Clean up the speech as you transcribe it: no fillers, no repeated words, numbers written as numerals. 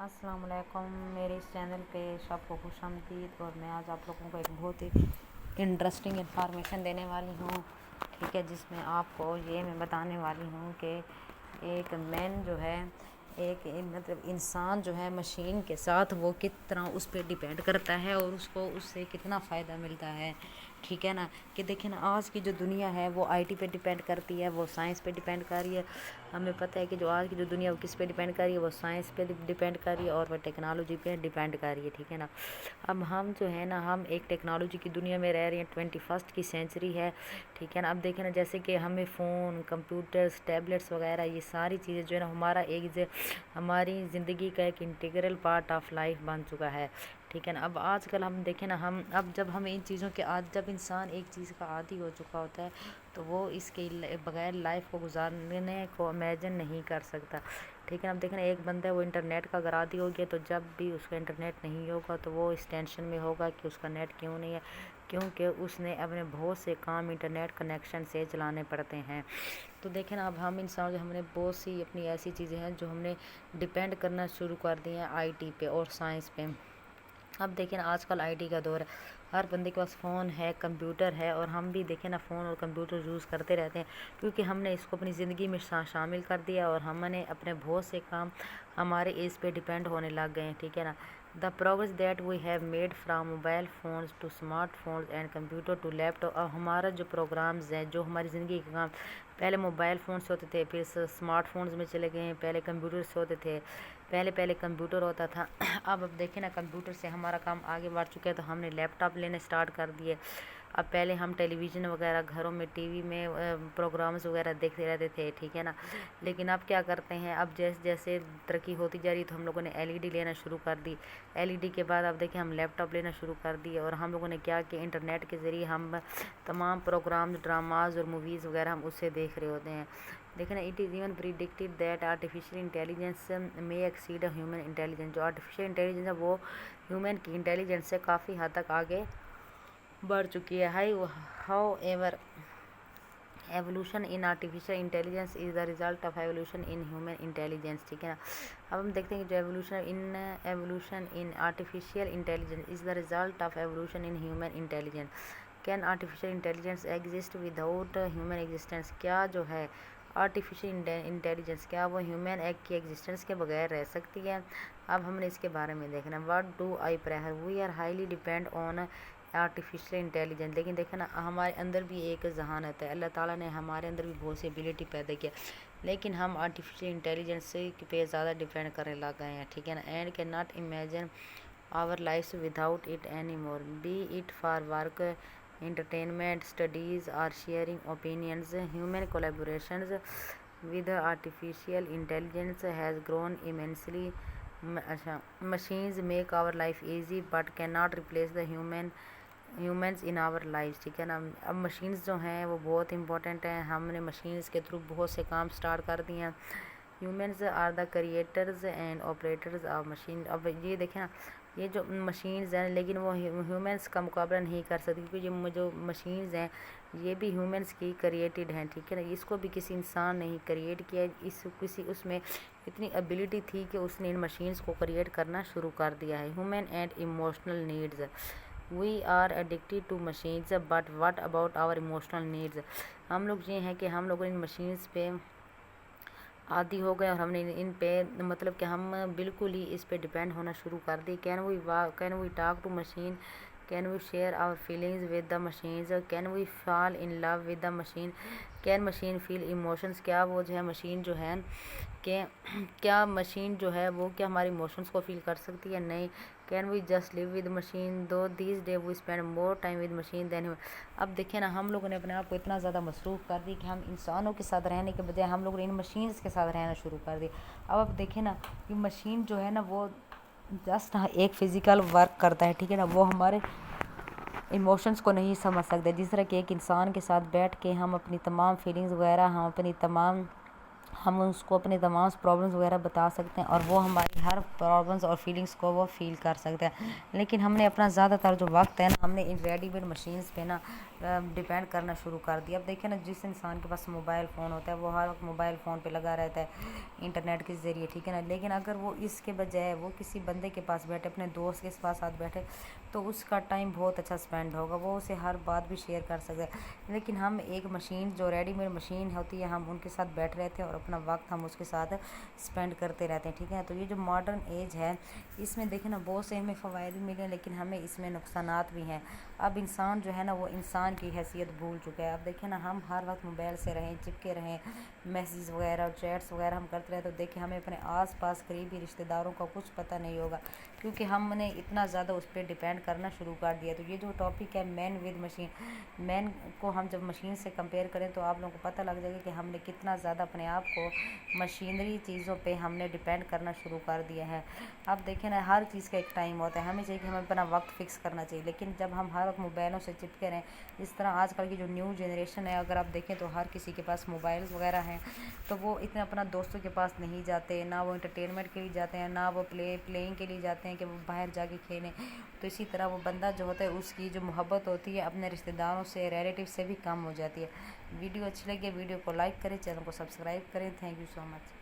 अस्सलाम वालेकुम। मेरे इस चैनल पे सबको खुश आमदीद। और मैं आज आप लोगों को एक बहुत ही इंटरेस्टिंग इन्फॉर्मेशन देने वाली हूँ, ठीक है, जिसमें आपको ये मैं बताने वाली हूँ कि एक मैन जो है, एक मतलब इंसान जो है मशीन के साथ वो किस तरह उस पर डिपेंड करता है और उसको उससे कितना फ़ायदा मिलता है, ठीक है ना। कि देखिए ना, आज की जो दुनिया है वो आईटी पे डिपेंड करती है, वो साइंस पे डिपेंड कर रही है। हमें पता है कि जो आज की जो दुनिया वो किस पे डिपेंड कर रही है, वो साइंस पे डिपेंड कर रही है और वो टेक्नोलॉजी पे डिपेंड कर रही है, ठीक है ना। अब हम जो है ना, हम एक टेक्नोलॉजी की दुनिया में रह रहे हैं, 21st की सेंचुरी है, ठीक है ना। अब देखें ना, जैसे कि हमें फ़ोन, कंप्यूटर्स, टैबलेट्स वगैरह ये सारी चीज़ें जो है ना हमारी ज़िंदगी का एक इंटीग्रल पार्ट ऑफ लाइफ बन चुका है, ठीक है ना। अब आजकल हम देखें ना, अब जब हम इन चीज़ों के जब इंसान एक चीज़ का आदी हो चुका होता है तो वो इसके बगैर लाइफ को गुजारने को इमेजिन नहीं कर सकता, ठीक है। अब देखें ना, एक बंदा है वो इंटरनेट का अगर आदी हो गया तो जब भी उसका इंटरनेट नहीं होगा तो वो इस टेंशन में होगा कि उसका नेट क्यों नहीं है, क्योंकि उसने अपने बहुत से काम इंटरनेट कनेक्शन से चलाने पड़ते हैं। तो देखें ना, अब हम इंसान जो हमने बहुत सी अपनी ऐसी चीज़ें हैं जो हमने डिपेंड करना शुरू कर दी हैं आईटी पे और साइंस पे। अब देखें ना, आजकल आईटी का दौर है, हर बंदे के पास फ़ोन है, कंप्यूटर है, और हम भी देखें ना फ़ोन और कंप्यूटर यूज़ करते रहते हैं क्योंकि हमने इसको अपनी ज़िंदगी में शामिल कर दिया और हमने अपने बहुत से काम हमारे इस पे डिपेंड होने लग गए हैं, ठीक है ना। The progress that we have made from mobile phones to smartphones and computer to laptop. अब हमारा जो प्रोग्राम्स हैं, जो हमारी ज़िंदगी के काम पहले मोबाइल फ़ोन से होते थे, फिर स्मार्टफोन्स में चले गए हैं, पहले कंप्यूटर से होते थे, पहले कंप्यूटर होता था। अब देखें ना, कंप्यूटर से हमारा काम आगे बढ़ चुका है तो हमने लैपटॉप लेने स्टार्ट कर दिए। अब पहले हम टेलीविज़न वगैरह घरों में टीवी में प्रोग्राम्स वगैरह देखते रहते थे, ठीक है ना। लेकिन अब क्या करते हैं, अब जैसे जैसे तरक्की होती जा रही तो हम लोगों ने एलईडी लेना शुरू कर दी। एलईडी के बाद अब देखिए हम लैपटॉप लेना शुरू कर दिए और हम लोगों ने क्या कि इंटरनेट के ज़रिए हम तमाम प्रोग्राम्स, ड्रामाज और मूवीज़ वगैरह हम उससे देख रहे होते हैं। देखिए ना, it is even predicted that artificial intelligence में एक्सीड ह्यूमन इंटेलिजेंस। जो आर्टिफिशियल इंटेलिजेंस है वो ह्यूमन की इंटेलिजेंस से काफ़ी हद तक आगे बढ़ चुकी है। How ever evolution in artificial intelligence is the result of evolution in human intelligence, ठीक है ना। अब हम देखते हैं कि जो evolution in artificial intelligence is the result of evolution in human intelligence. Can artificial intelligence exist without human existence. क्या जो है आर्टिफिशियल इंटेलिजेंस, क्या वो ह्यूमन एक्ट की एग्जिस्टेंस के बगैर रह सकती है। अब हमने इसके बारे में देखना, what do I prefer, we are highly depend on artificial intelligence. लेकिन देखा ना, हमारे अंदर भी एक जहानत है, अल्लाह ताला ने हमारे अंदर भी बहुत सी एबिलिटी पैदा किया, लेकिन हम आर्टिफिशियल इंटेलिजेंस पे ज़्यादा डिपेंड करने लग गए हैं, ठीक है ना। And can not imagine our life without it any more, be it for work, entertainment, studies, or sharing opinions. Human collaborations with artificial intelligence has grown immensely. Machines make our life easy but cannot replace the humans in our lives, ठीक है ना। अब machines जो हैं वो बहुत important हैं, हमने मशीन्स के थ्रू बहुत से काम स्टार्ट कर दिए हैं। Humans are the creators and operators of machine. अब ये देखें ना, ये जो मशीन्स हैं लेकिन वो ह्यूमंस का मुकाबला नहीं कर सकती क्योंकि ये जो मशीन्स हैं ये भी ह्यूमंस की क्रिएटेड हैं, ठीक है ना। इसको भी किसी इंसान ने ही क्रिएट किया, उसमें इतनी एबिलिटी थी कि उसने इन मशीन्स को क्रिएट करना शुरू कर दिया है। Human and emotional needs, we are addicted to machines but what about our emotional needs. हम लोग ये हैं कि हम लोग इन मशीन्स पे आदी हो गए और हमने इन पे मतलब कि हम बिल्कुल ही इस पे डिपेंड होना शुरू कर दी। Can we talk to machine, can we share our feelings with the machines, can we fall in love with the machine, can machine feel emotions. क्या वो जो है मशीन जो है कि क्या मशीन जो है वो क्या हमारे इमोशंस को फील कर सकती है, नहीं। Can we just live with machine, though these day we spend more time with machine than. अब देखिए ना, हम लोगों ने अपने आप को इतना ज़्यादा मसरूफ़ कर दी कि हम इंसानों के साथ रहने के बजाय हम लोग इन मशीन्स के साथ रहना शुरू कर दिए। अब देखिए ना, कि मशीन जो है ना वो जस्ट एक फ़िज़िकल वर्क करता है, ठीक है ना। वो हमारे इमोशंस को नहीं समझ सकते, जिस तरह कि एक इंसान के साथ बैठ के हम अपनी तमाम फीलिंग्स वगैरह हम उसको अपने तमाम प्रॉब्लम्स वगैरह बता सकते हैं और वो हमारी हर प्रॉब्लम्स और फीलिंग्स को वो फील कर सकते हैं। लेकिन हमने अपना ज़्यादातर जो वक्त है ना, हमने इन रेडीमेड मशीन्स पे ना डिपेंड करना शुरू कर दिया। अब देखिए ना, जिस इंसान के पास मोबाइल फ़ोन होता है वो हर वक्त मोबाइल फ़ोन पे लगा रहता है इंटरनेट के ज़रिए, ठीक है ना। लेकिन अगर वो इसके बजाय वो किसी बंदे के पास बैठे, अपने दोस्त के पास साथ बैठे, तो उसका टाइम बहुत अच्छा स्पेंड होगा, वो उसे हर बात भी शेयर कर सकते हैं। लेकिन हम एक मशीन, जो रेडीमेड मशीन होती है, हम उनके साथ बैठ रहते हैं और अपना वक्त हम उसके साथ स्पेंड करते रहते हैं, ठीक है। तो ये जो मॉडर्न एज है, इसमें देखें ना, बहुत से हमें फ़वाइद भी मिले, लेकिन हमें इसमें नुकसानात भी हैं। अब इंसान जो है ना, वो इंसान की हैसियत भूल चुका है। अब देखें ना, हम हर वक्त मोबाइल से रहें, चिपके रहें, मैसेज वगैरह और चैट्स वगैरह हम करते रहें, तो देखिए हमें अपने आस-पास करीबी रिश्तेदारों का कुछ पता नहीं होगा, क्योंकि हमने इतना ज़्यादा उस पर डिपेंड करना शुरू कर दिया। तो ये जो टॉपिक है मैन विद मशीन, मैन को हम जब मशीन से कंपेयर करें तो आप लोगों को पता लग जाएगा कि हमने कितना ज़्यादा अपने आप को मशीनरी चीज़ों पे हमने डिपेंड करना शुरू कर दिया है। अब देखें ना, हर चीज़ का एक टाइम होता है, हमें चाहिए कि हमें अपना वक्त फ़िक्स करना चाहिए। लेकिन जब हम हर वक्त मोबाइलों से चिपके रहें, इस तरह आजकल की जो न्यू जनरेशन है, अगर आप देखें तो हर किसी के पास मोबाइल वगैरह हैं, तो वो इतना अपना दोस्तों के पास नहीं जाते, ना वो इंटरटेनमेंट के लिए जाते हैं, ना वो प्लेइंग के लिए जाते हैं कि वो बाहर जाके खेलें। तो इसी तरह वो बंदा जो होता है, उसकी जो मोहब्बत होती है अपने रिश्तेदारों से, रिलेटिव से भी कम हो जाती है। वीडियो अच्छी लगी, वीडियो को लाइक करें, चैनल को सब्सक्राइब करें। Thank you so much.